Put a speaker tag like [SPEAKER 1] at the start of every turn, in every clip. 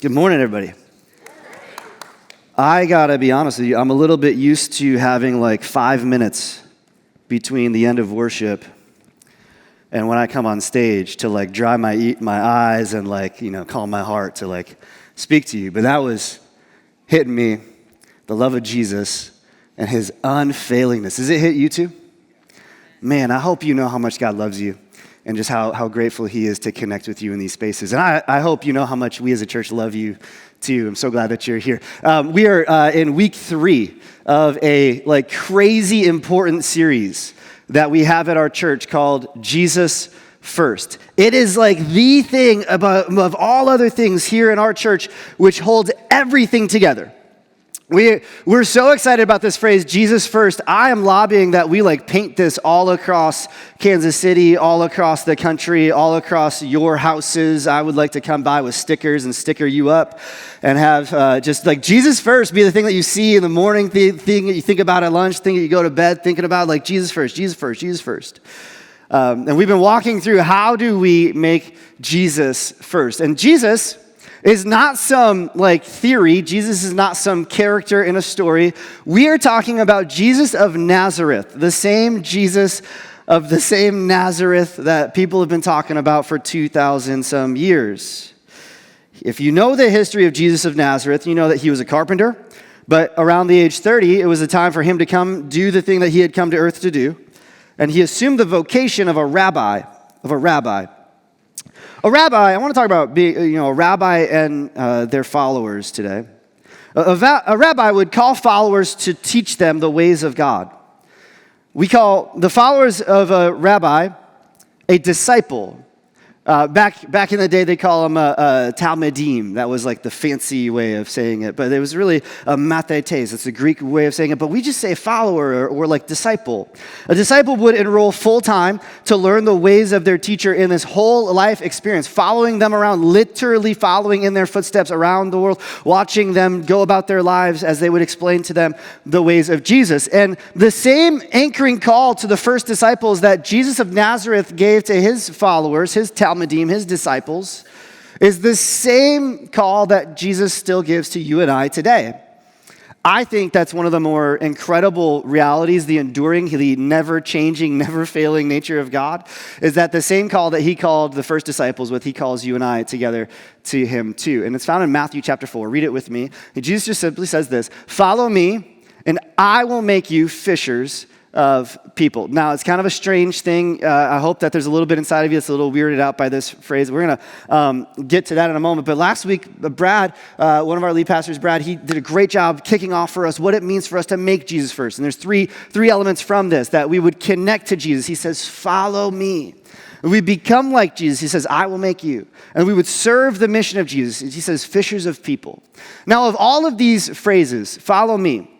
[SPEAKER 1] Good morning, everybody. I gotta be honest with you, I'm a little bit used to having like 5 minutes between the end of worship and when I come on stage to like dry my eyes and like, calm my heart to like speak to you. But that was hitting me, the love of Jesus and his unfailingness. Does it hit you too? Man, I hope you know how much God loves you and just how grateful he is to connect with you in these spaces. And I hope you know how much we as a church love you too. I'm so glad that you're here. We are in week 3 of a like crazy important series that we have at our church called Jesus First. It is like the thing above all other things here in our church which holds everything together. We're so excited about this phrase, Jesus First. I am lobbying that we like paint this all across Kansas City, all across the country, all across your houses. I would like to come by with stickers and sticker you up and have just like Jesus First be the thing that you see in the morning, the thing that you think about at lunch, thing that you go to bed thinking about, like Jesus First, Jesus First, Jesus First. And we've been walking through how do we make Jesus first. And Jesus is not some like theory. Jesus is not some character in a story. We are talking about Jesus of Nazareth, the same Jesus of the same Nazareth that people have been talking about for 2,000 some years. If you know the history of Jesus of Nazareth, you know that he was a carpenter, but around the age 30, it was the time for him to come do the thing that he had come to earth to do, and he assumed the vocation of a rabbi. A rabbi, I want to talk about being, a rabbi and their followers today. A rabbi would call followers to teach them the ways of God. We call the followers of a rabbi a disciple. Back in the day, they call them a talmidim. That was like the fancy way of saying it. But it was really a mathetes. It's the Greek way of saying it. But we just say follower or like disciple. A disciple would enroll full-time to learn the ways of their teacher in this whole life experience, following them around, literally following in their footsteps around the world, watching them go about their lives as they would explain to them the ways of Jesus. And the same anchoring call to the first disciples that Jesus of Nazareth gave to his followers, his Talmudim, his disciples, is the same call that Jesus still gives to you and I today. I think that's one of the more incredible realities, the enduring, the never-changing, never-failing nature of God, is that the same call that he called the first disciples with, he calls you and I together to him too. And it's found in Matthew chapter 4. Read it with me. And Jesus just simply says this, "Follow me, and I will make you fishers of people." Now, it's kind of a strange thing. I hope that there's a little bit inside of you that's a little weirded out by this phrase. We're going to get to that in a moment. But last week, Brad, one of our lead pastors, Brad, he did a great job kicking off for us what it means for us to make Jesus first. And there's three elements from this, that we would connect to Jesus. He says, "Follow me." We become like Jesus. He says, "I will make you." And we would serve the mission of Jesus. He says, "Fishers of people." Now, of all of these phrases, "follow me,"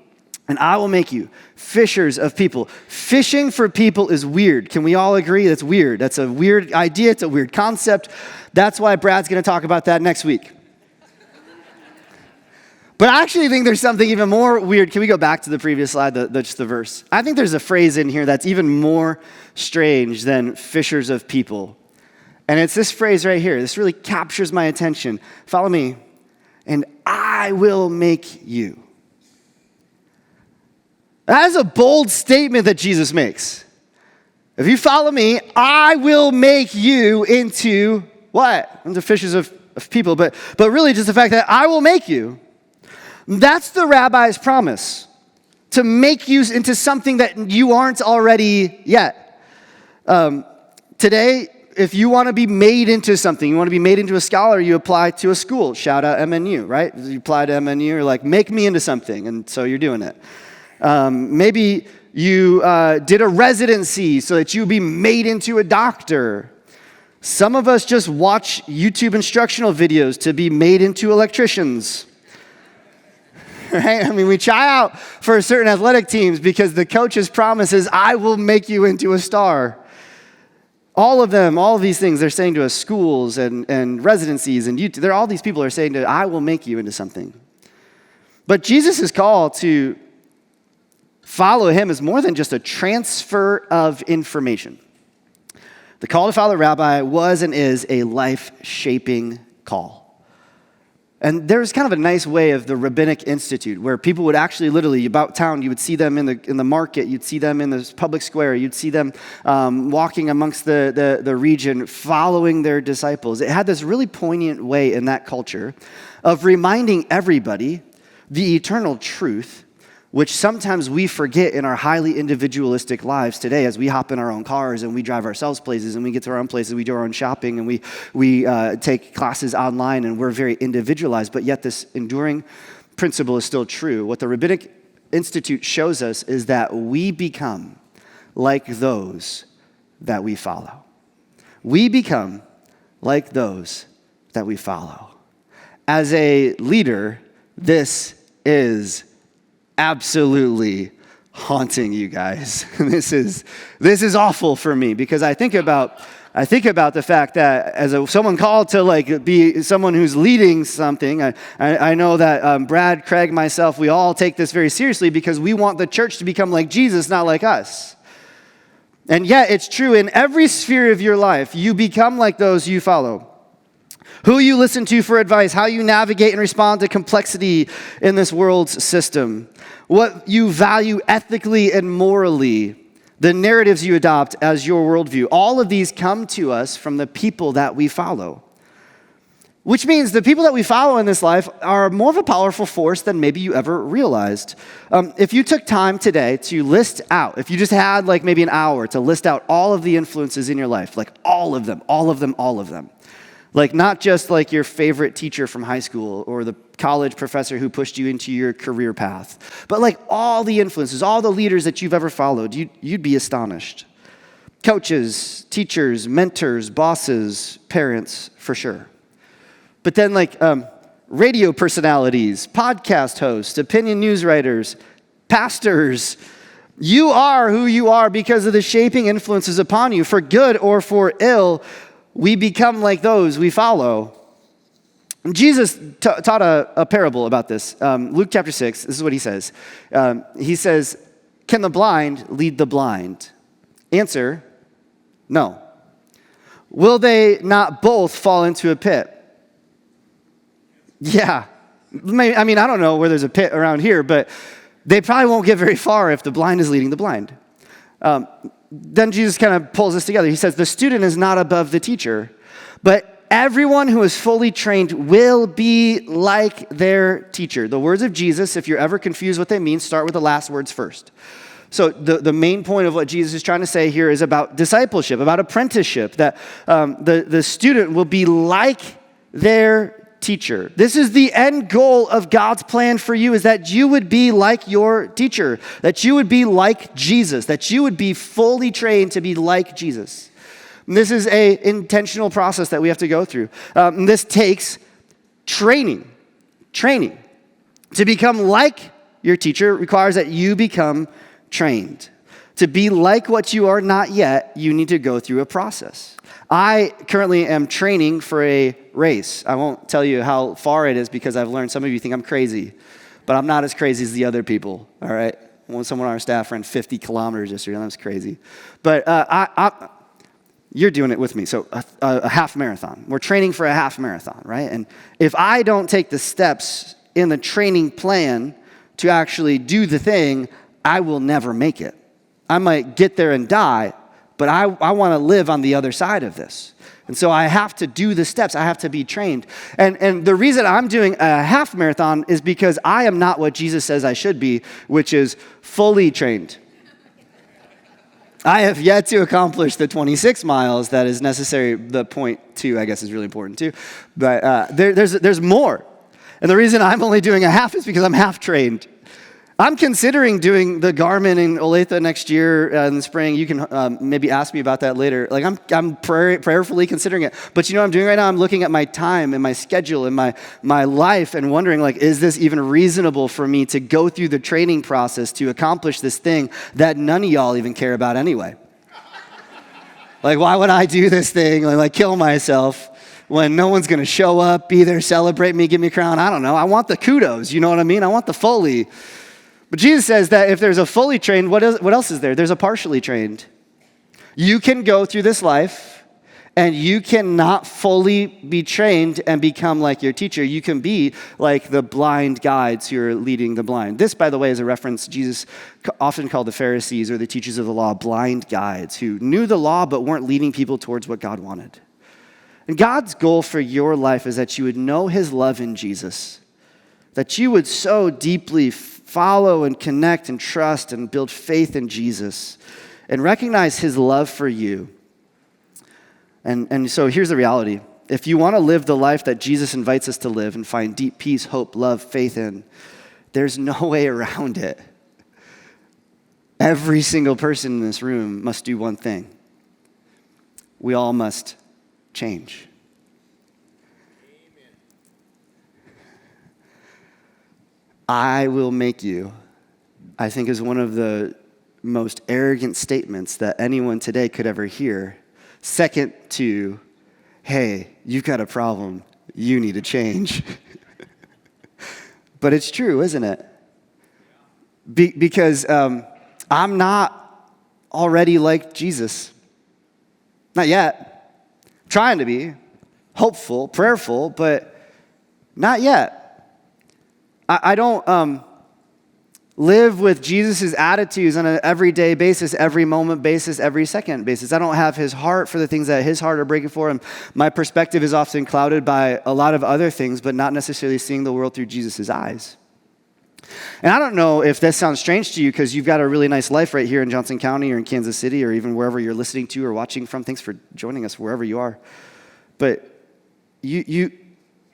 [SPEAKER 1] and "I will make you fishers of people." Fishing for people is weird. Can we all agree that's weird? That's a weird idea. It's a weird concept. That's why Brad's going to talk about that next week. But I actually think there's something even more weird. Can we go back to the previous slide, just the verse? I think there's a phrase in here that's even more strange than fishers of people. And it's this phrase right here. This really captures my attention. "Follow me, and I will make you." That is a bold statement that Jesus makes. If you follow me, I will make you into what? Into fishers of people. But really just the fact that I will make you. That's the rabbi's promise. To make you into something that you aren't already yet. Today, if you want to be made into something, you want to be made into a scholar, you apply to a school. Shout out MNU, right? You apply to MNU, you're like, make me into something. And so you're doing it. Maybe you did a residency so that you'd be made into a doctor. Some of us just watch YouTube instructional videos to be made into electricians. Right? I mean, we try out for certain athletic teams because the coach's promise is, "I will make you into a star." All of these things they're saying to us, schools and residencies and YouTube, all these people are saying to, "I will make you into something." But Jesus' call to follow him is more than just a transfer of information. The call to follow Rabbi was and is a life-shaping call. And there's kind of a nice way of the Rabbinic Institute where people would actually literally, about town, you would see them in the market, you'd see them in the public square, you'd see them walking amongst the region, following their disciples. It had this really poignant way in that culture of reminding everybody the eternal truth, which sometimes we forget in our highly individualistic lives today as we hop in our own cars and we drive ourselves places and we get to our own places, we do our own shopping and we take classes online and we're very individualized, but yet this enduring principle is still true. What the Rabbinic Institute shows us is that we become like those that we follow. We become like those that we follow. As a leader, this is absolutely haunting, you guys. This is awful for me because I think about the fact that as someone called to be someone who's leading something, I know that Brad, Craig, myself, we all take this very seriously because we want the church to become like Jesus, not like us. And yet it's true in every sphere of your life, you become like those you follow. Who you listen to for advice, how you navigate and respond to complexity in this world's system, what you value ethically and morally, the narratives you adopt as your worldview. All of these come to us from the people that we follow. Which means the people that we follow in this life are more of a powerful force than maybe you ever realized. If you took time today to list out, if you just had maybe an hour to list out all of the influences in your life, all of them, not just your favorite teacher from high school or the college professor who pushed you into your career path, but all the influences, all the leaders that you've ever followed, you'd be astonished. Coaches, teachers, mentors, bosses, parents, for sure. But then radio personalities, podcast hosts, opinion news writers, pastors, you are who you are because of the shaping influences upon you, for good or for ill. We become like those we follow. Jesus taught a parable about this. Luke chapter 6, this is what he says. He says, can the blind lead the blind? Answer, no. Will they not both fall into a pit? Yeah. I mean, I don't know where there's a pit around here, but they probably won't get very far if the blind is leading the blind. Then Jesus kind of pulls this together. He says, the student is not above the teacher, but everyone who is fully trained will be like their teacher. The words of Jesus, if you're ever confused what they mean, start with the last words first. So the main point of what Jesus is trying to say here is about discipleship, about apprenticeship, that the student will be like their teacher. This is the end goal of God's plan for you, is that you would be like your teacher, that you would be like Jesus, that you would be fully trained to be like Jesus. And this is an intentional process that we have to go through. This takes training. To become like your teacher requires that you become trained. To be like what you are not yet, you need to go through a process. I currently am training for a race. I won't tell you how far it is because I've learned some of you think I'm crazy, but I'm not as crazy as the other people, all right? Someone on our staff ran 50 kilometers yesterday. That was crazy. But you're doing it with me. So a half marathon. We're training for a half marathon, right? And if I don't take the steps in the training plan to actually do the thing, I will never make it. I might get there and die, but I want to live on the other side of this. And so I have to do the steps. I have to be trained. And the reason I'm doing a half marathon is because I am not what Jesus says I should be, which is fully trained. I have yet to accomplish the 26 miles that is necessary. The 0.2, I guess, is really important too. But there's more. And the reason I'm only doing a half is because I'm half trained. I'm considering doing the Garmin in Olathe next year in the spring. You can maybe ask me about that later. I'm prayerfully considering it. But you know what I'm doing right now? I'm looking at my time and my schedule and my life and wondering, is this even reasonable for me to go through the training process to accomplish this thing that none of y'all even care about anyway? Why would I do this thing, kill myself when no one's going to show up, be there, celebrate me, give me a crown? I don't know. I want the kudos, you know what I mean? I want the fully. But Jesus says that if there's a fully trained, what else is there? There's a partially trained. You can go through this life And you cannot fully be trained and become like your teacher. You can be like the blind guides who are leading the blind. This, by the way, is a reference. Jesus often called the Pharisees or the teachers of the law blind guides who knew the law but weren't leading people towards what God wanted. And God's goal for your life is that you would know his love in Jesus, that you would so deeply follow and connect and trust and build faith in Jesus and recognize his love for you. And so here's the reality. If you want to live the life that Jesus invites us to live and find deep peace, hope, love, faith in, there's no way around it. Every single person in this room must do one thing. We all must change. Amen. I will make you, I think, is one of the most arrogant statements that anyone today could ever hear. Second to, hey, you've got a problem, you need to change. But it's true, isn't it? Because I'm not already like Jesus. Not yet. Trying to be. Hopeful, prayerful, but not yet. I don't live with Jesus' attitudes on an everyday basis, every moment basis, every second basis. I don't have his heart for the things that his heart are breaking for. And my perspective is often clouded by a lot of other things, but not necessarily seeing the world through Jesus' eyes. And I don't know if this sounds strange to you because you've got a really nice life right here in Johnson County or in Kansas City or even wherever you're listening to or watching from. Thanks for joining us wherever you are. But you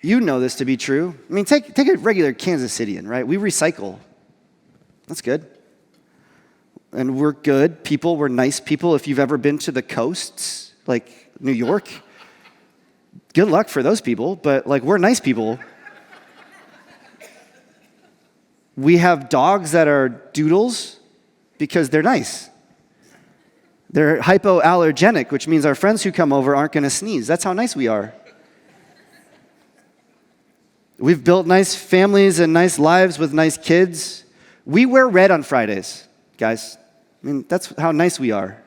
[SPEAKER 1] know this to be true. I mean, take a regular Kansas Cityan, right? We recycle. That's good. And we're good people. We're nice people. If you've ever been to the coasts, like New York, good luck for those people. But like, we're nice people. We have dogs that are doodles because they're nice. They're hypoallergenic, which means our friends who come over aren't going to sneeze. That's how nice we are. We've built nice families and nice lives with nice kids. We wear red on Fridays, guys. I mean, that's how nice we are.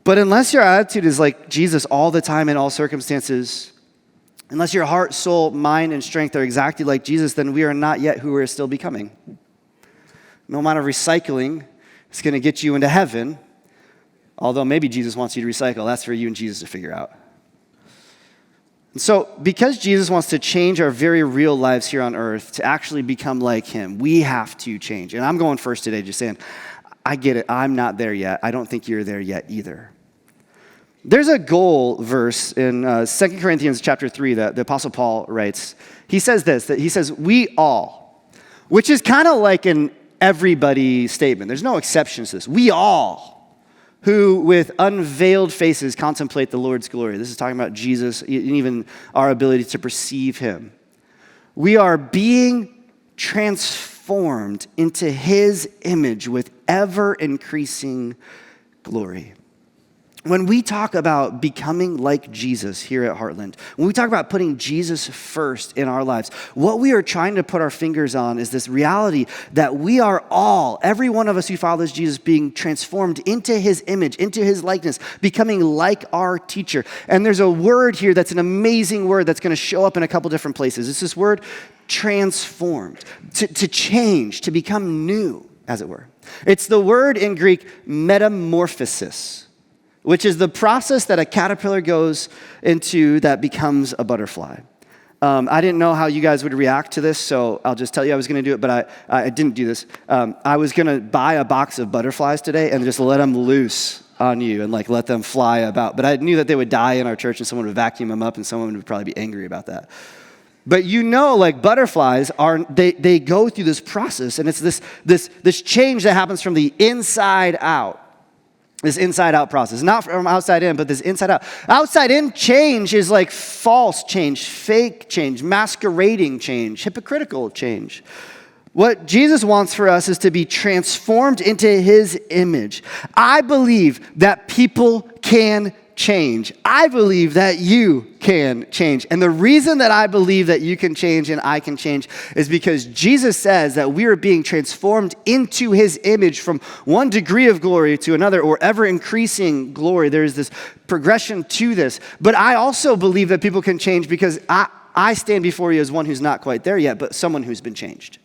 [SPEAKER 1] But unless your attitude is like Jesus all the time in all circumstances, unless your heart, soul, mind, and strength are exactly like Jesus, then we are not yet who we're still becoming. No amount of recycling is going to get you into heaven, although maybe Jesus wants you to recycle. That's for you and Jesus to figure out. And so, because Jesus wants to change our very real lives here on earth to actually become like him, we have to change. And I'm going first today just saying, I get it. I'm not there yet. I don't think you're there yet either. There's a goal verse in 2 Corinthians chapter 3 that the Apostle Paul writes. He says this, that he says, we all, which is kind of like an everybody statement. There's no exceptions to this. We all who with unveiled faces contemplate the Lord's glory. This is talking about Jesus and even our ability to perceive him. We are being transformed into his image with ever-increasing glory. When we talk about becoming like Jesus here at Heartland, when we talk about putting Jesus first in our lives, what we are trying to put our fingers on is this reality that we are all, every one of us who follows Jesus, being transformed into his image, into his likeness, becoming like our teacher. And there's a word here that's an amazing word that's going to show up in a couple different places. It's this word transformed, to change, to become new, as it were. It's the word in Greek metamorphosis, which is the process that a caterpillar goes into that becomes a butterfly. I didn't know how you guys would react to this, so I'll just tell you I was going to do it, but I didn't do this. I was going to buy a box of butterflies today and just let them loose on you and like let them fly about. But I knew that they would die in our church and someone would vacuum them up and someone would probably be angry about that. But you know, like butterflies they go through this process, and it's this change that happens from the inside out. This inside-out process. Not from outside in, but this inside-out. Outside-in change is like false change, fake change, masquerading change, hypocritical change. What Jesus wants for us is to be transformed into his image. I believe that people can change. I believe that you can change. And the reason that I believe that you can change and I can change is because Jesus says that we are being transformed into his image from one degree of glory to another, or ever increasing glory. There's this progression to this. But I also believe that people can change because I stand before you as one who's not quite there yet, but someone who's been changed.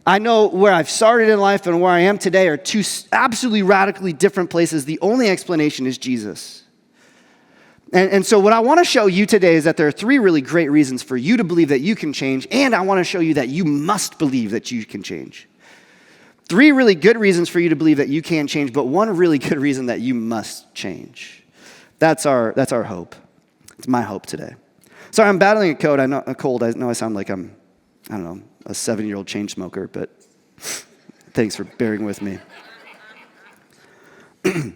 [SPEAKER 1] I know where I've started in life and where I am today are two absolutely radically different places. The only explanation is Jesus. And so what I want to show you today is that there are three really great reasons for you to believe that you can change, and I want to show you that you must believe that you can change. Three really good reasons for you to believe that you can change, but one really good reason that you must change. That's our hope. It's my hope today. Sorry, I'm battling a cold. I know I sound like I'm, I don't know, a 7-year-old chain smoker, but thanks for bearing with me. The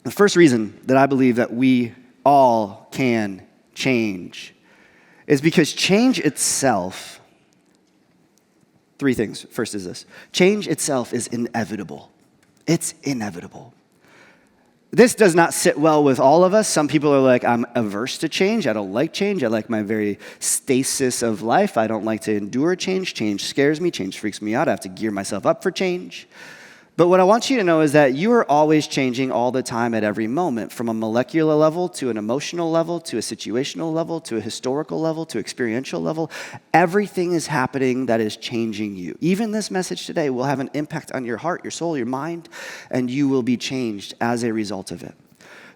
[SPEAKER 1] first reason that I believe that we all can change is because change itself, three things. First is this: change itself is inevitable. It's inevitable. This does not sit well with all of us. Some people are like, I'm averse to change. I don't like change. I like my very stasis of life. I don't like to endure change. Change scares me. Change freaks me out. I have to gear myself up for change. But what I want you to know is that you are always changing all the time at every moment, from a molecular level to an emotional level to a situational level to a historical level to experiential level. Everything is happening that is changing you. Even this message today will have an impact on your heart, your soul, your mind, and you will be changed as a result of it.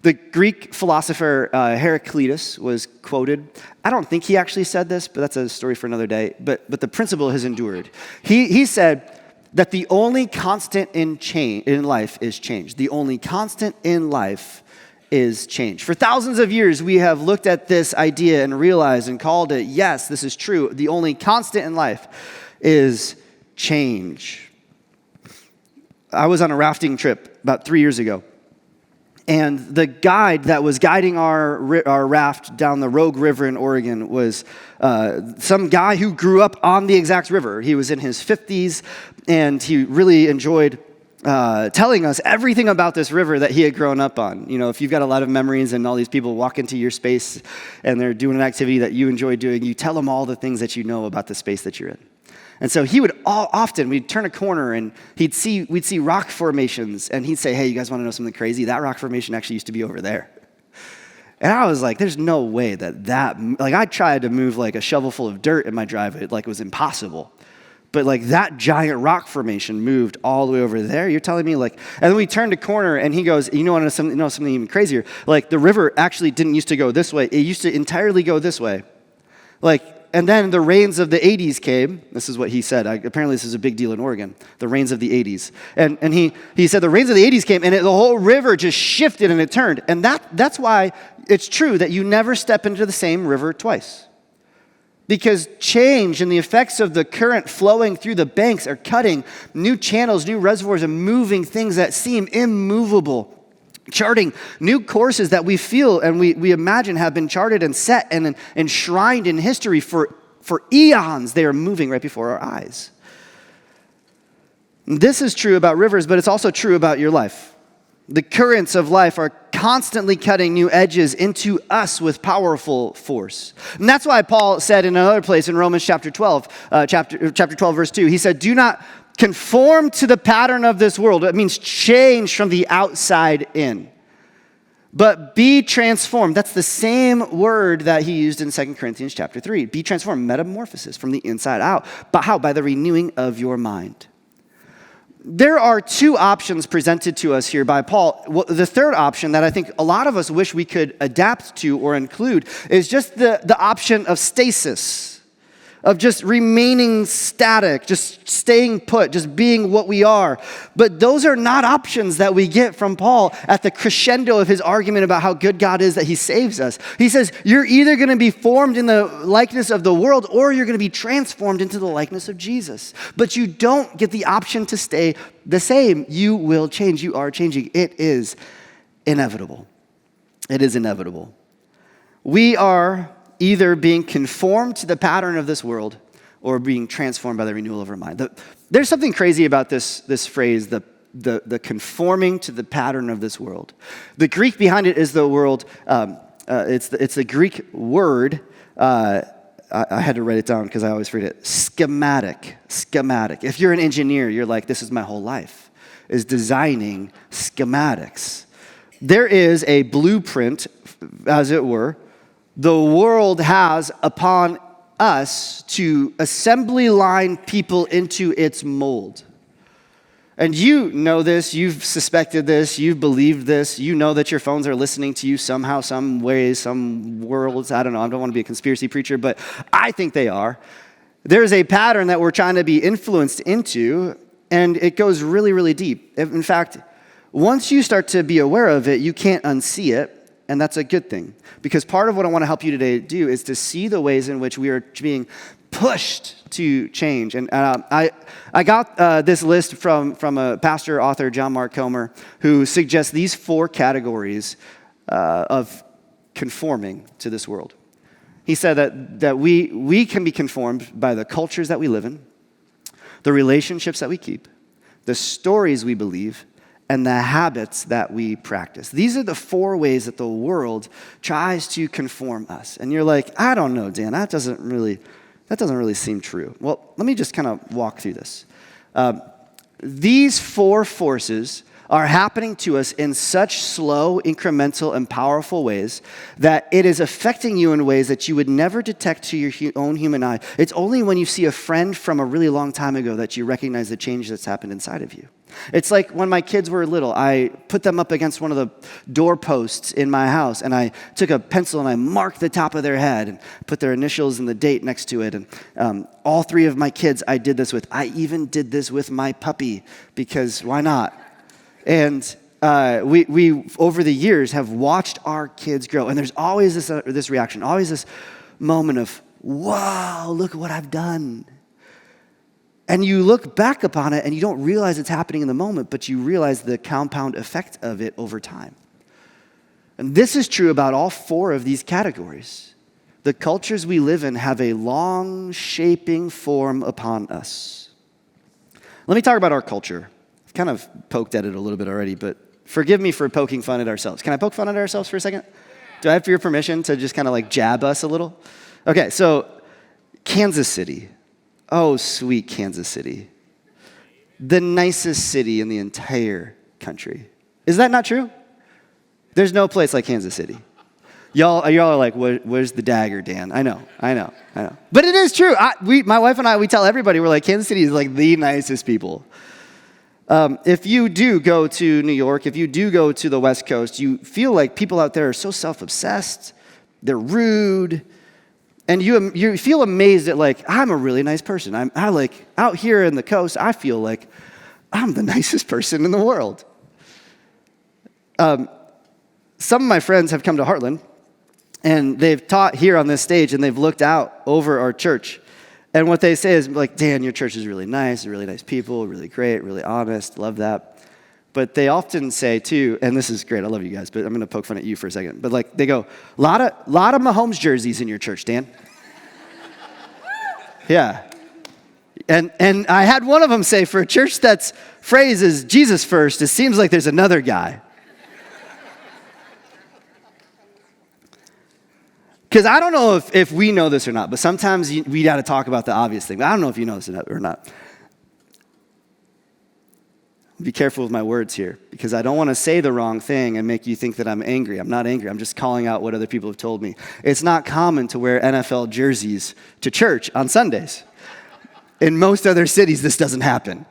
[SPEAKER 1] The Greek philosopher Heraclitus was quoted. I don't think he actually said this, but that's a story for another day. But the principle has endured. He said that the only constant in life is change. The only constant in life is change. For thousands of years, we have looked at this idea and realized and called it, yes, this is true. The only constant in life is change. I was on a rafting trip about 3 years ago. And the guide that was guiding our raft down the Rogue River in Oregon was some guy who grew up on the exact river. He was in his 50s, and he really enjoyed telling us everything about this river that he had grown up on. You know, if you've got a lot of memories and all these people walk into your space and they're doing an activity that you enjoy doing, you tell them all the things that you know about the space that you're in. And so he would we'd turn a corner and we'd see rock formations, and he'd say, hey, you guys want to know something crazy? That rock formation actually used to be over there. And I was like, there's no way I tried to move like a shovel full of dirt in my driveway, it was impossible. But like that giant rock formation moved all the way over there. You're telling me and then we turned a corner and he goes, you know something even crazier? Like the river actually didn't used to go this way. It used to entirely go this way. And then the rains of the 80s came. This is what he said. Apparently this is a big deal in Oregon, the rains of the 80s. And he said the rains of the 80s came, and the whole river just shifted and it turned. And that's why it's true that you never step into the same river twice. Because change and the effects of the current flowing through the banks are cutting new channels, new reservoirs, and moving things that seem immovable. Charting new courses that we feel and we imagine have been charted and set and enshrined in history for eons. They are moving right before our eyes. This is true about rivers, but it's also true about your life. The currents of life are constantly cutting new edges into us with powerful force. And that's why Paul said in another place in Romans chapter 12, chapter 12, verse 2, he said, do not conform to the pattern of this world. It means change from the outside in. But be transformed. That's the same word that he used in 2 Corinthians chapter 3. Be transformed, metamorphosis, from the inside out. But how? By the renewing of your mind. There are two options presented to us here by Paul. Well, the third option that I think a lot of us wish we could adapt to or include is just the option of stasis, of just remaining static, just staying put, just being what we are. But those are not options that we get from Paul at the crescendo of his argument about how good God is that he saves us. He says, you're either going to be formed in the likeness of the world or you're going to be transformed into the likeness of Jesus. But you don't get the option to stay the same. You will change. You are changing. It is inevitable. It is inevitable. We are either being conformed to the pattern of this world or being transformed by the renewal of our mind. There's something crazy about this phrase, the the conforming to the pattern of this world. The Greek behind it is the word, it's the Greek word, I had to write it down because I always forget it, schematic. If you're an engineer, you're like, this is my whole life, is designing schematics. There is a blueprint, as it were, the world has upon us to assembly line people into its mold. And you know this, you've suspected this, you've believed this, you know that your phones are listening to you somehow, some ways, some worlds. I don't know, I don't want to be a conspiracy preacher, but I think they are. There's a pattern that we're trying to be influenced into, and it goes really, really deep. In fact, once you start to be aware of it, you can't unsee it. And that's a good thing, because part of what I want to help you today do is to see the ways in which we are being pushed to change. And I got this list from a pastor, author, John Mark Comer, who suggests these 4 categories of conforming to this world. He said that we can be conformed by the cultures that we live in, the relationships that we keep, the stories we believe, and the habits that we practice. These are the 4 ways that the world tries to conform us. And you're like, I don't know, Dan, that doesn't really seem true. Well, let me just kind of walk through this. These 4 forces are happening to us in such slow, incremental, and powerful ways that it is affecting you in ways that you would never detect to your own human eye. It's only when you see a friend from a really long time ago that you recognize the change that's happened inside of you. It's like when my kids were little, I put them up against one of the doorposts in my house, and I took a pencil and I marked the top of their head and put their initials and the date next to it. And all 3 of my kids I did this with. I even did this with my puppy, because why not? And we over the years have watched our kids grow, and there's always this reaction, always this moment of, wow, look at what I've done. And you look back upon it and you don't realize it's happening in the moment, but you realize the compound effect of it over time. And this is true about all 4 of these categories. The cultures we live in have a long shaping form upon us. Let me talk about our culture. I've kind of poked at it a little bit already, but forgive me for poking fun at ourselves. Can I poke fun at ourselves for a second? Do I have your permission to just kind of like jab us a little? Okay, so Kansas City. Oh, sweet Kansas City. The nicest city in the entire country. Is that not true? There's no place like Kansas City. Y'all are like, where's the dagger, Dan? I know. But it is true. My wife and I, we tell everybody, we're like, Kansas City is like the nicest people. If you do go to New York, if you do go to the West Coast, you feel like people out there are so self-obsessed. They're rude. And you feel amazed at, like, I'm a really nice person. I like, out here in the coast, I feel like I'm the nicest person in the world. Some of my friends have come to Heartland, and they've taught here on this stage, and they've looked out over our church. And what they say is, like, Dan, your church is really nice, really nice people, really great, really honest, love that. But they often say, too, and this is great, I love you guys, but I'm going to poke fun at you for a second. But, like, they go, lot of Mahomes jerseys in your church, Dan. Yeah. And I had one of them say, for a church that's phrase is Jesus first, it seems like there's another guy. Because I don't know if we know this or not, but sometimes we got to talk about the obvious thing. I don't know if you know this or not. Be careful with my words here, because I don't want to say the wrong thing and make you think that I'm angry. I'm not angry. I'm just calling out what other people have told me. It's not common to wear NFL jerseys to church on Sundays. In most other cities, this doesn't happen.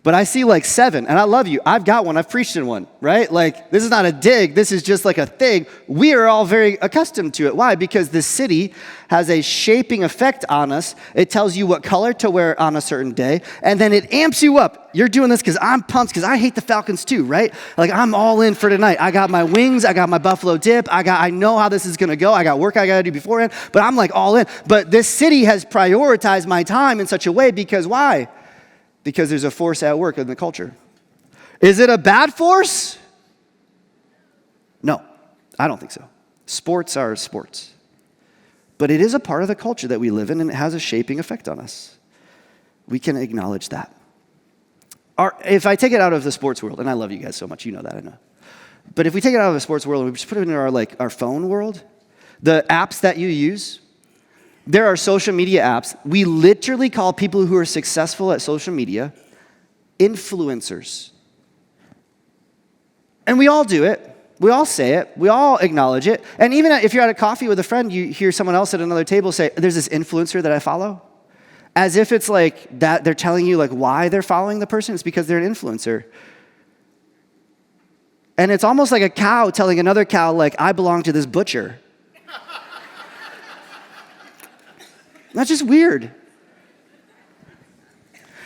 [SPEAKER 1] But I see like 7, and I love you. I've got one. I've preached in one, right? Like, this is not a dig. This is just like a thing. We are all very accustomed to it. Why? Because the city has a shaping effect on us. It tells you what color to wear on a certain day, and then it amps you up. You're doing this because I'm pumped, because I hate the Falcons too, right? Like, I'm all in for tonight. I got my wings. I got my buffalo dip. I know how this is going to go. I got work I got to do beforehand, but I'm like all in. But this city has prioritized my time in such a way because why? Because there's a force at work in the culture. Is it a bad force? No, I don't think so. Sports are sports. But it is a part of the culture that we live in, and it has a shaping effect on us. We can acknowledge that. if I take it out of the sports world, and I love you guys so much, you know that, I know. But if we take it out of the sports world and we just put it into our phone world, the apps that you use, there are social media apps. We literally call people who are successful at social media influencers. And we all do it. We all say it. We all acknowledge it. And even if you're at a coffee with a friend, you hear someone else at another table say, there's this influencer that I follow. As if it's like that they're telling you like why they're following the person. It's because they're an influencer. And it's almost like a cow telling another cow, like, I belong to this butcher. That's just weird.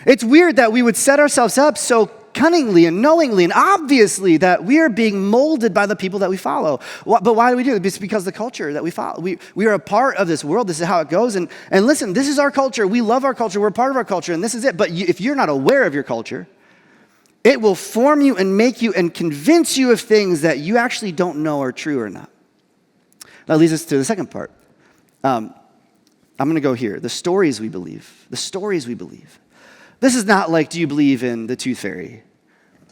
[SPEAKER 1] It's weird that we would set ourselves up so cunningly and knowingly and obviously that we are being molded by the people that we follow. But why do we do it? It's because of the culture that we follow. We are a part of this world. This is how it goes. And listen, this is our culture. We love our culture. We're a part of our culture, and this is it. But if you're not aware of your culture, it will form you and make you and convince you of things that you actually don't know are true or not. That leads us to the second part. I'm going to go here. The stories we believe. The stories we believe. This is not like, do you believe in the tooth fairy?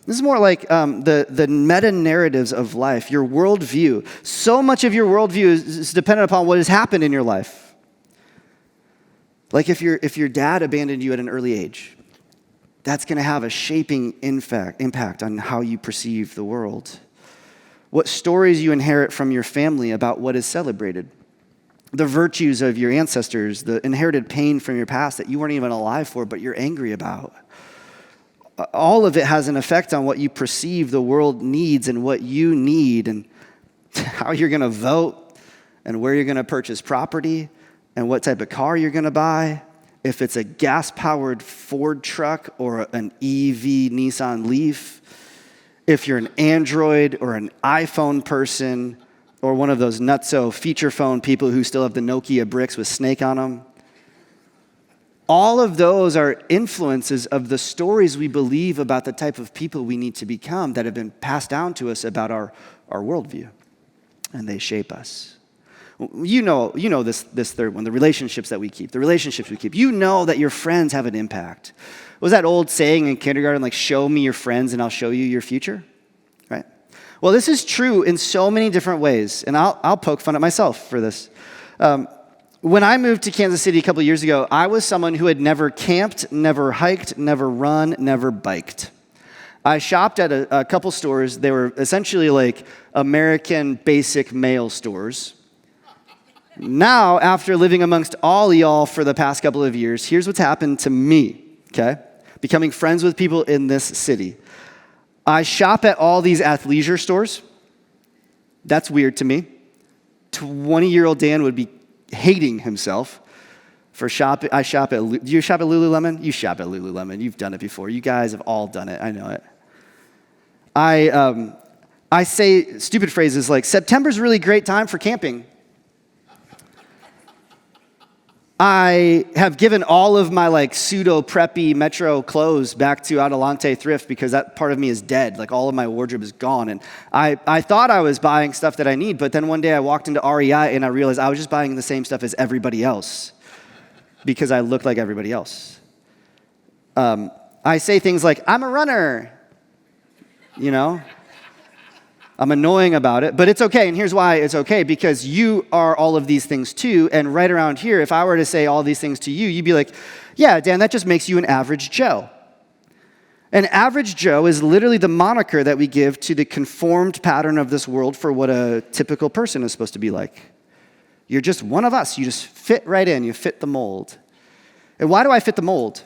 [SPEAKER 1] This is more like the meta-narratives of life, your worldview. So much of your worldview is dependent upon what has happened in your life. Like if your dad abandoned you at an early age, that's going to have a shaping impact on how you perceive the world. What stories you inherit from your family about what is celebrated. The virtues of your ancestors, the inherited pain from your past that you weren't even alive for, but you're angry about. All of it has an effect on what you perceive the world needs and what you need and how you're going to vote and where you're going to purchase property and what type of car you're going to buy. If it's a gas-powered Ford truck or an EV Nissan Leaf, if you're an Android or an iPhone person or one of those nutso feature phone people who still have the Nokia bricks with Snake on them. All of those are influences of the stories we believe about the type of people we need to become that have been passed down to us about our worldview, and they shape us. You know this third one, the relationships that we keep. The relationships we keep. You know that your friends have an impact. What was that old saying in kindergarten, like, show me your friends and I'll show you your future? Right? Well, this is true in so many different ways, and I'll poke fun at myself for this. When I moved to Kansas City a couple of years ago, I was someone who had never camped, never hiked, never run, never biked. I shopped at a couple stores. They were essentially like American basic mail stores. Now, after living amongst all y'all for the past couple of years, here's what's happened to me, okay? Becoming friends with people in this city. I shop at all these athleisure stores. That's weird to me. 20-year-old Dan would be hating himself for shopping. Do you shop at Lululemon? You shop at Lululemon. You've done it before. You guys have all done it. I know it. I say stupid phrases like, September's a really great time for camping. I have given all of my like pseudo-preppy Metro clothes back to Olathe thrift because that part of me is dead. Like all of my wardrobe is gone. And I thought I was buying stuff that I need, but then one day I walked into REI and I realized I was just buying the same stuff as everybody else because I looked like everybody else. I say things like, I'm a runner, you know? I'm annoying about it, but it's okay, and here's why it's okay, because you are all of these things too, and right around here, if I were to say all these things to you, you'd be like, yeah, Dan, that just makes you an average Joe. An average Joe is literally the moniker that we give to the conformed pattern of this world for what a typical person is supposed to be like. You're just one of us. You just fit right in. You fit the mold. And why do I fit the mold?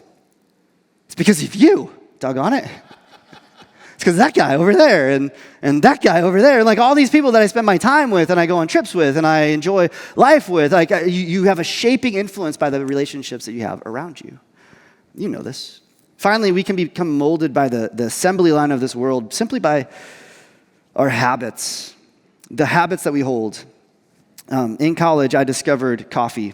[SPEAKER 1] It's because of you, doggone it. It's because that guy over there and that guy over there, like all these people that I spend my time with and I go on trips with and I enjoy life with, like you have a shaping influence by the relationships that you have around you. You know this. Finally, we can become molded by the assembly line of this world simply by our habits, the habits that we hold. In college, I discovered coffee.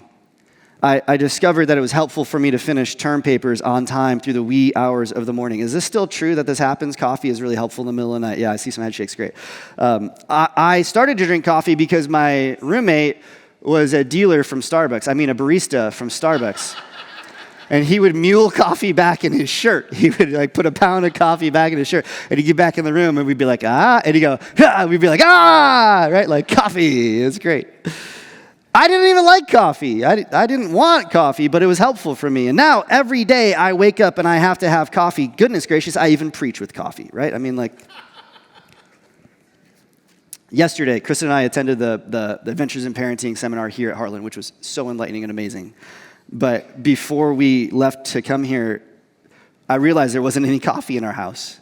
[SPEAKER 1] I discovered that it was helpful for me to finish term papers on time through the wee hours of the morning. Is this still true that this happens? Coffee is really helpful in the middle of the night. Yeah, I see some head shakes. Great. I started to drink coffee because my roommate was a dealer from Starbucks. I mean, a barista from Starbucks. And he would mule coffee back in his shirt. He would like put a pound of coffee back in his shirt. And he'd get back in the room and we'd be like, ah. And he'd go, ah. We'd be like, ah, right? Like coffee. It's great. I didn't even like coffee. I didn't want coffee, but it was helpful for me. And now every day I wake up and I have to have coffee. Goodness gracious, I even preach with coffee, right? I mean, like, yesterday, Kristen and I attended the Adventures in Parenting seminar here at Heartland, which was so enlightening and amazing. But before we left to come here, I realized there wasn't any coffee in our house.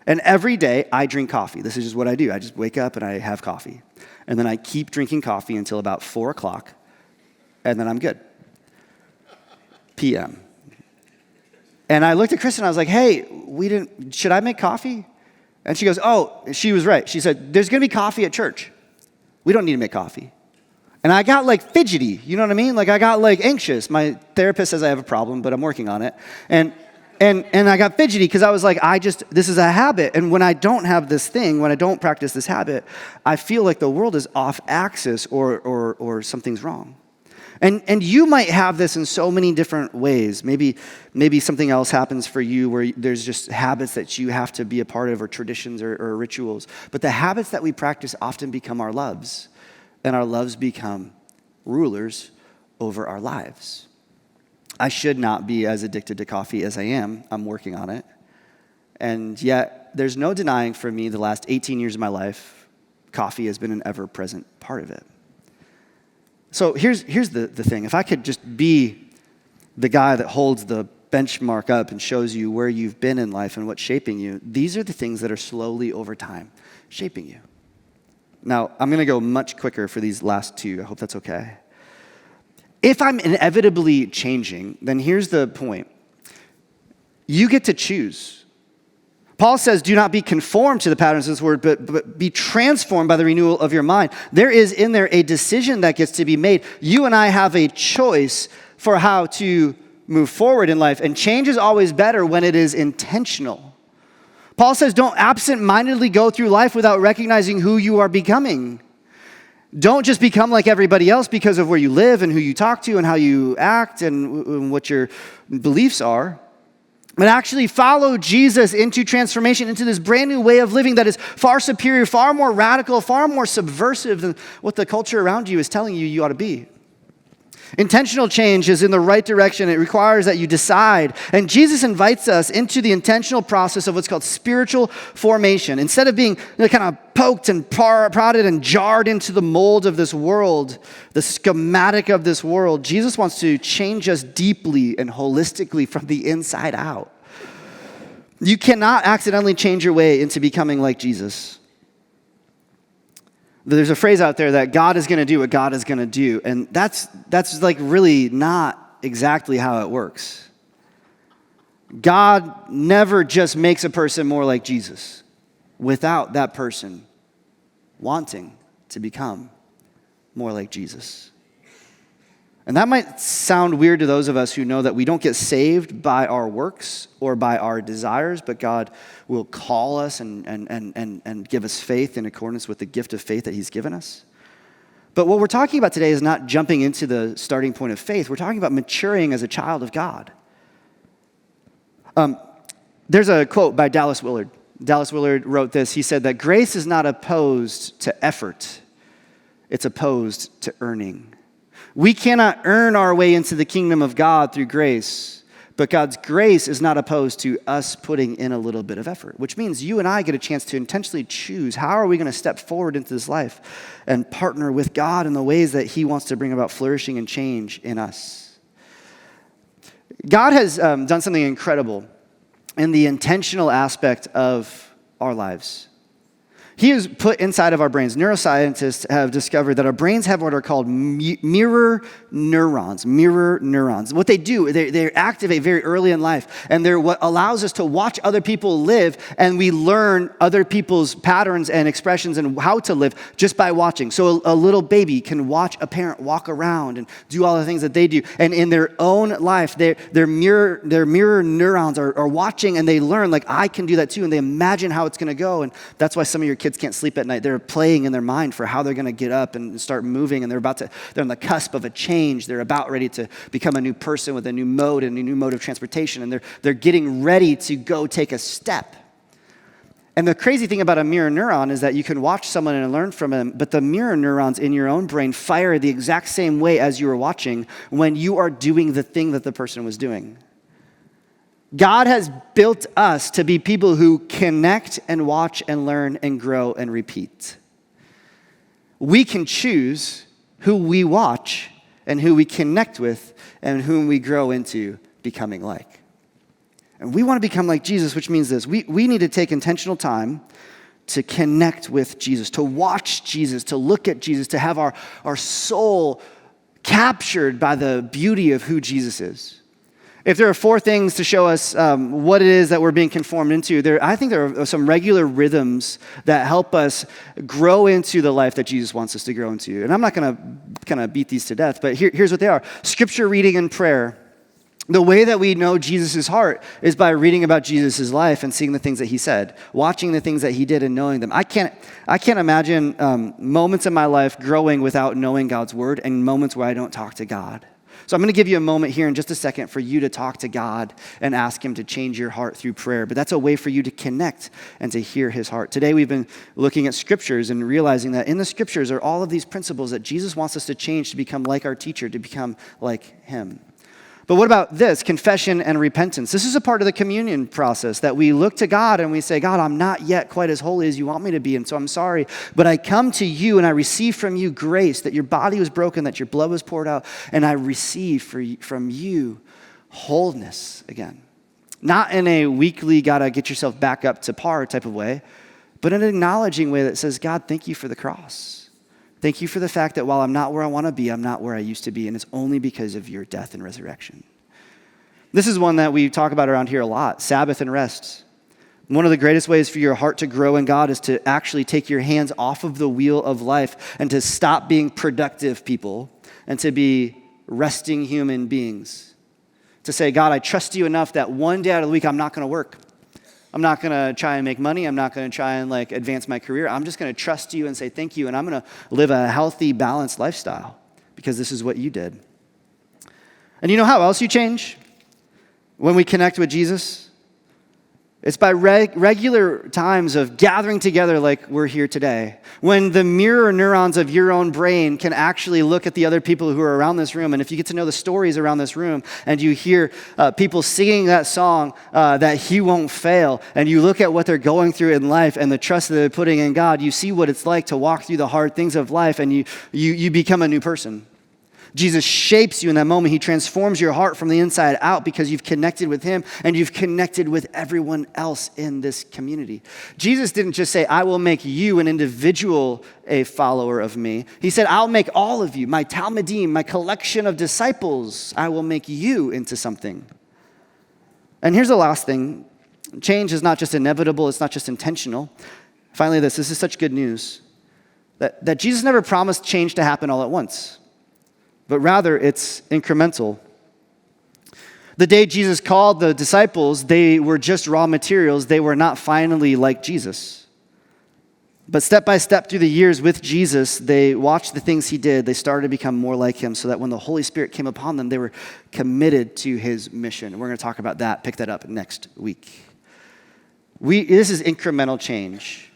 [SPEAKER 1] And every day I drink coffee. This is just what I do. I just wake up and I have coffee. And then I keep drinking coffee until about 4 o'clock, and then I'm good. PM. And I looked at Kristen and I was like, hey, should I make coffee? And she goes, oh, she was right. She said, there's going to be coffee at church. We don't need to make coffee. And I got like fidgety, you know what I mean? Like I got like anxious. My therapist says I have a problem, but I'm working on it. And I got fidgety because I was like, this is a habit. And when I don't have this thing, when I don't practice this habit, I feel like the world is off axis or something's wrong. And you might have this in so many different ways. Maybe something else happens for you where there's just habits that you have to be a part of or traditions or rituals. But the habits that we practice often become our loves. And our loves become rulers over our lives. I should not be as addicted to coffee as I am. I'm working on it. And yet, there's no denying for me the last 18 years of my life, coffee has been an ever-present part of it. So here's the thing. If I could just be the guy that holds the benchmark up and shows you where you've been in life and what's shaping you, these are the things that are slowly over time shaping you. Now, I'm going to go much quicker for these last two. I hope that's okay. If I'm inevitably changing, then here's the point. You get to choose. Paul says, do not be conformed to the patterns of this world, but be transformed by the renewal of your mind. There is in there a decision that gets to be made. You and I have a choice for how to move forward in life, and change is always better when it is intentional. Paul says, don't absent-mindedly go through life without recognizing who you are becoming. Don't just become like everybody else because of where you live and who you talk to and how you act and what your beliefs are. But actually follow Jesus into transformation, into this brand new way of living that is far superior, far more radical, far more subversive than what the culture around you is telling you you ought to be. Intentional change is in the right direction. It requires that you decide. And Jesus invites us into the intentional process of what's called spiritual formation. Instead of being kind of poked and prodded and jarred into the mold of this world, the schematic of this world, Jesus wants to change us deeply and holistically from the inside out. You cannot accidentally change your way into becoming like Jesus. There's a phrase out there that God is going to do what God is going to do. And that's like really not exactly how it works. God never just makes a person more like Jesus without that person wanting to become more like Jesus. And that might sound weird to those of us who know that we don't get saved by our works or by our desires, but God will call us and give us faith in accordance with the gift of faith that he's given us. But what we're talking about today is not jumping into the starting point of faith. We're talking about maturing as a child of God. There's a quote by Dallas Willard. Dallas Willard wrote this. He said that grace is not opposed to effort. It's opposed to earning. We cannot earn our way into the kingdom of God through grace, but God's grace is not opposed to us putting in a little bit of effort, which means you and I get a chance to intentionally choose how are we going to step forward into this life and partner with God in the ways that he wants to bring about flourishing and change in us. God has done something incredible in the intentional aspect of our lives. He has put inside of our brains, neuroscientists have discovered that our brains have what are called mirror neurons. What they do, they activate very early in life, and they're what allows us to watch other people live, and we learn other people's patterns and expressions and how to live just by watching. So a little baby can watch a parent walk around and do all the things that they do, and in their own life, their mirror neurons are watching, and they learn, like, I can do that too, and they imagine how it's going to go, and that's why some of your kids kids can't sleep at night. They're playing in their mind for how they're going to get up and start moving, and they're on the cusp of a change. They're about ready to become a new person with a new mode and a new mode of transportation, and they're getting ready to go take a step. And the crazy thing about a mirror neuron is that you can watch someone and learn from them, but the mirror neurons in your own brain fire the exact same way as you were watching when you are doing the thing that the person was doing. God has built us to be people who connect and watch and learn and grow and repeat. We can choose who we watch and who we connect with and whom we grow into becoming like. And we want to become like Jesus, which means this. We need to take intentional time to connect with Jesus, to watch Jesus, to look at Jesus, to have our soul captured by the beauty of who Jesus is. If there are 4 things to show us what it is that we're being conformed into, I think there are some regular rhythms that help us grow into the life that Jesus wants us to grow into. And I'm not going to kind of beat these to death, but here's what they are. Scripture reading and prayer. The way that we know Jesus' heart is by reading about Jesus' life and seeing the things that he said, watching the things that he did and knowing them. I can't imagine moments in my life growing without knowing God's word and moments where I don't talk to God. So I'm going to give you a moment here in just a second for you to talk to God and ask him to change your heart through prayer. But that's a way for you to connect and to hear his heart. Today we've been looking at scriptures and realizing that in the scriptures are all of these principles that Jesus wants us to change to become like our teacher, to become like him. But what about this? Confession and repentance. This is a part of the communion process that we look to God and we say, God, I'm not yet quite as holy as you want me to be, and so I'm sorry. But I come to you and I receive from you grace, that your body was broken, that your blood was poured out, and I receive from you wholeness again. Not in a weekly, gotta get yourself back up to par type of way, but in an acknowledging way that says, God, thank you for the cross. Thank you for the fact that while I'm not where I want to be, I'm not where I used to be, and it's only because of your death and resurrection. This is one that we talk about around here a lot, Sabbath and rest. One of the greatest ways for your heart to grow in God is to actually take your hands off of the wheel of life and to stop being productive people and to be resting human beings. To say, God, I trust you enough that one day out of the week I'm not going to work. I'm not going to try and make money. I'm not going to try and advance my career. I'm just going to trust you and say thank you, and I'm going to live a healthy, balanced lifestyle because this is what you did. And you know how else you change when we connect with Jesus? It's by regular times of gathering together like we're here today. When the mirror neurons of your own brain can actually look at the other people who are around this room. And if you get to know the stories around this room and you hear people singing that song, that he won't fail, and you look at what they're going through in life and the trust that they're putting in God, you see what it's like to walk through the hard things of life, and you become a new person. Jesus shapes you in that moment. He transforms your heart from the inside out because you've connected with him and you've connected with everyone else in this community. Jesus didn't just say, I will make you an individual a follower of me. He said, I'll make all of you, my Talmudim, my collection of disciples, I will make you into something. And here's the last thing. Change is not just inevitable, it's not just intentional. Finally, this is such good news. That Jesus never promised change to happen all at once, but rather it's incremental. The day Jesus called the disciples, they were just raw materials. They were not finally like Jesus. But step by step through the years with Jesus, they watched the things he did. They started to become more like him so that when the Holy Spirit came upon them, they were committed to his mission. And we're going to talk about that, pick that up next week. This is incremental change.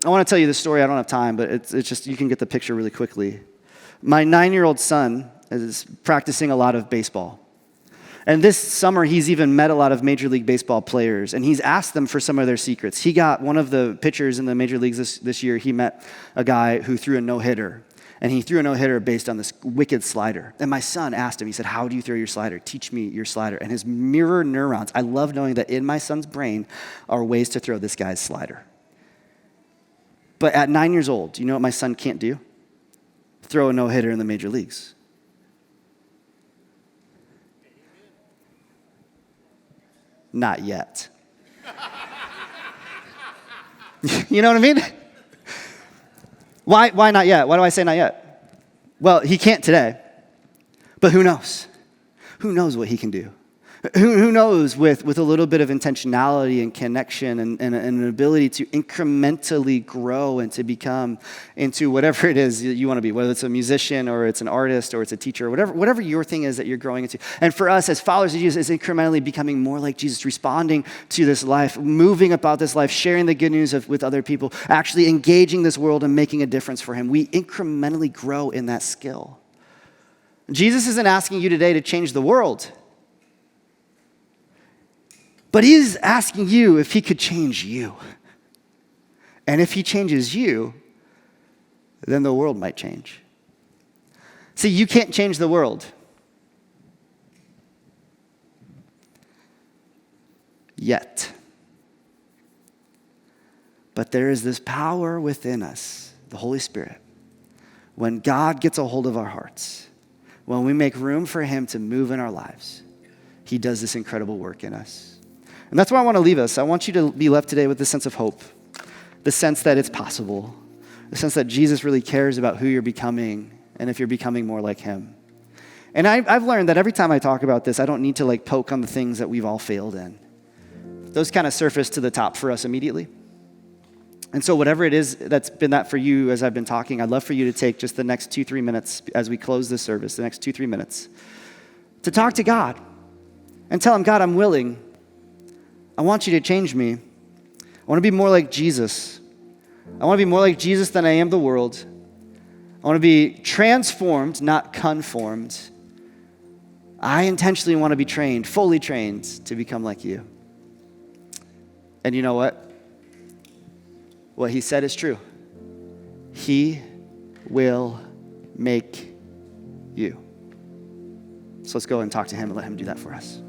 [SPEAKER 1] I want to tell you this story. I don't have time, but it's just, you can get the picture really quickly. My 9-year-old son is practicing a lot of baseball. And this summer, he's even met a lot of Major League Baseball players, and he's asked them for some of their secrets. He got one of the pitchers in the Major Leagues this year. He met a guy who threw a no-hitter, and he threw a no-hitter based on this wicked slider. And my son asked him, he said, how do you throw your slider? Teach me your slider. And his mirror neurons, I love knowing that in my son's brain are ways to throw this guy's slider. But at 9 years old, do you know what my son can't do? Throw a no-hitter in the major leagues. Not yet. You know what I mean? Why not yet? Why do I say not yet? Well, he can't today. But who knows? Who knows what he can do? Who knows, with a little bit of intentionality and connection and an ability to incrementally grow and to become into whatever it is you want to be, whether it's a musician or it's an artist or it's a teacher, or whatever your thing is that you're growing into. And for us as followers of Jesus, is incrementally becoming more like Jesus, responding to this life, moving about this life, sharing the good news with other people, actually engaging this world and making a difference for him. We incrementally grow in that skill. Jesus isn't asking you today to change the world. But he's asking you if he could change you. And if he changes you, then the world might change. See, you can't change the world. Yet. But there is this power within us, the Holy Spirit. When God gets a hold of our hearts, when we make room for him to move in our lives, he does this incredible work in us. And that's where I want to leave us. I want you to be left today with the sense of hope, the sense that it's possible, the sense that Jesus really cares about who you're becoming and if you're becoming more like him. And I've learned that every time I talk about this, I don't need to poke on the things that we've all failed in. Those kind of surface to the top for us immediately. And so whatever it is that's been that for you as I've been talking, I'd love for you to take just the next 2-3 minutes as we close this service, the next 2-3 minutes, to talk to God and tell him, God, I'm willing. I want you to change me. I want to be more like Jesus. I want to be more like Jesus than I am the world. I want to be transformed, not conformed. I intentionally want to be trained, fully trained, to become like you. And you know what? What he said is true. He will make you. So let's go and talk to him and let him do that for us.